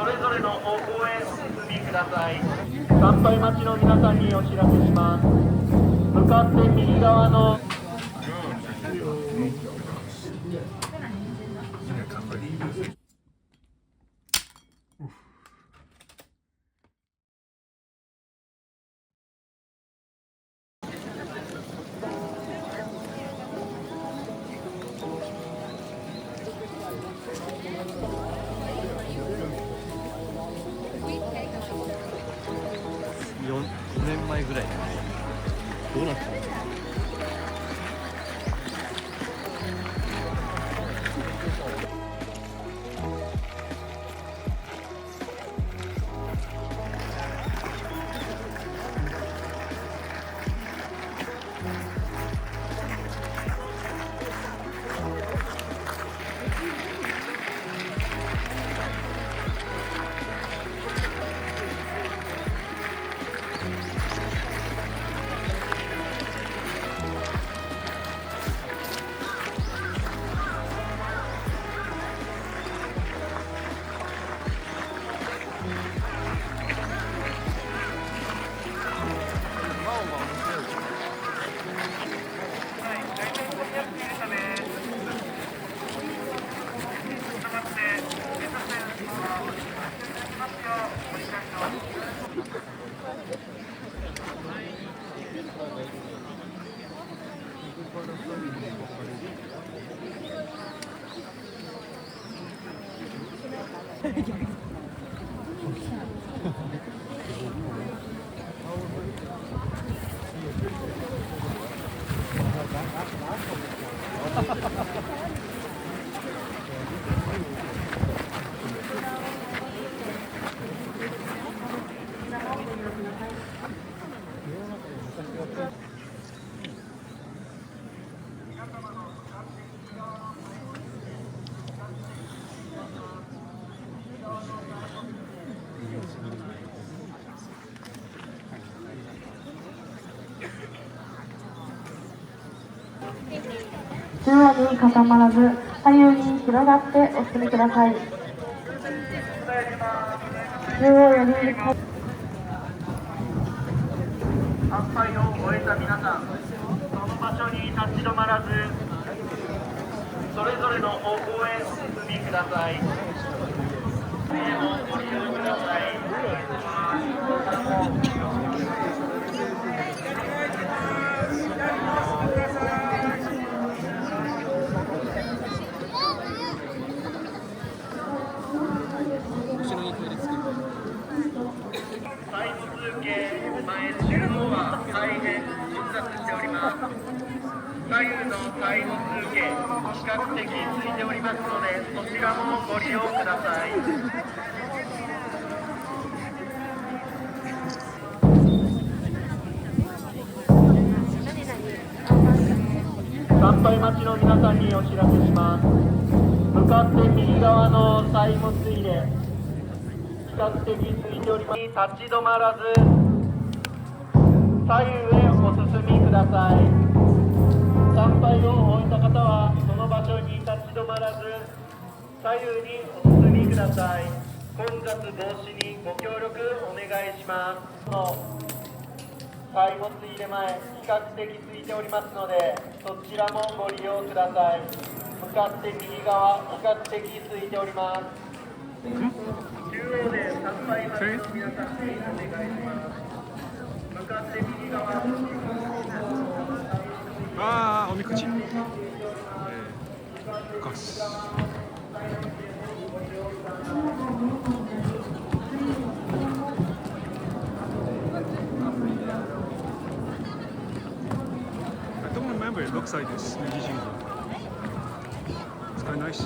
れぞれの方向へお進みください。参拝待ちの皆さんにお知らせします。向かって右側の5年前ぐらいどうなったの？中央に固まらず左右に広がってお進みください。中央より参拝を終えた皆さん、その場所に立ち止まらず、それぞれの方向へお進みください。ご利用ください。タイム通計前中央は大変混雑しております。左右のタイム通計比較的ついておりますので、そちらもご利用ください。参拝待ちの皆さんにお知らせします。向かって右側のタイム水で比較的ついております。立ち止まらず左右へお進みください。参拝を終えた方はその場所に立ち止まらず左右にお進みください。混雑防止にご協力お願いします。タイム水入れ前比較的ついておりますので、そちらもご利用ください。向かって右側比較的ついております。中央で参拝待ちの皆さんにお願いします。向かって右側おみくじ。ガス。I don't remember it looks like this. It's kind of nice.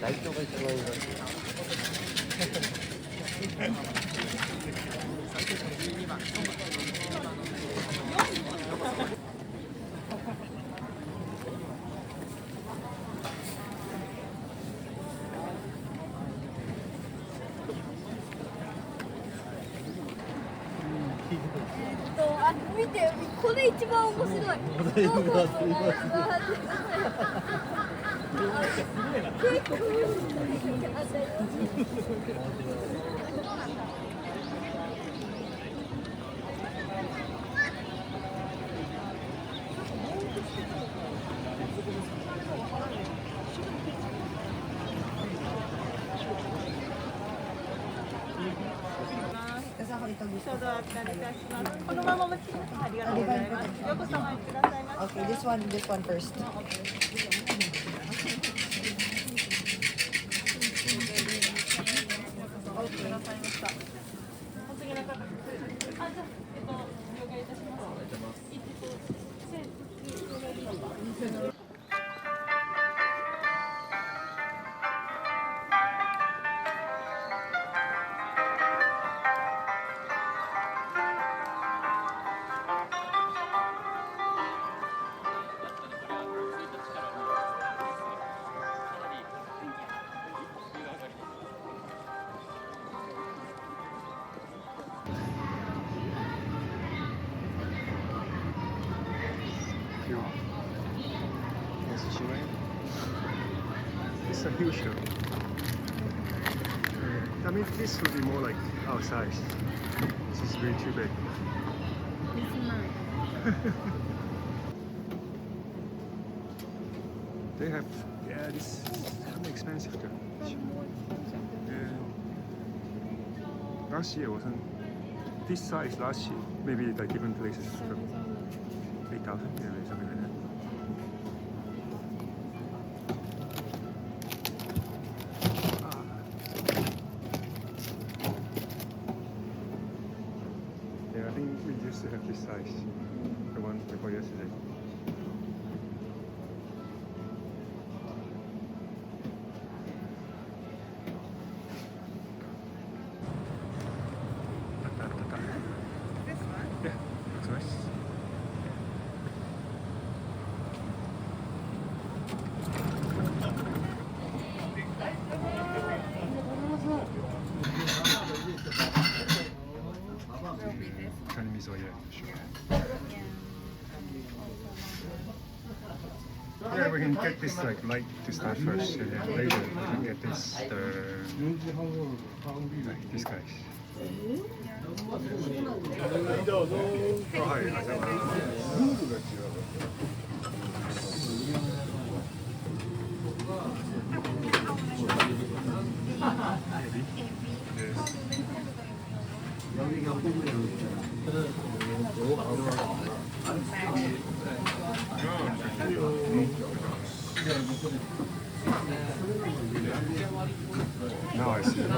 大腸が一番うまい。見て、これ一番面白い。結構このままお待ちください。ありがとうございます。ようこそお待ちくださいませ。 Okay, this one first. It's a huge show. I mean, this would be more like our size. This is way too big. They have, yeah, this is kind of expensive too. Yeah. Last year wasn't this size last year. Maybe like different places. 8,000, yeah, something like that. Yeah, I think we used to have this size, the one before yesterday. This one? Yeah, looks nice. Chinese miso, yeah, sure. Yeah, we can get this like light to start first, and then later we can get this like this guys. Oh, hi, Now I see. Yeah,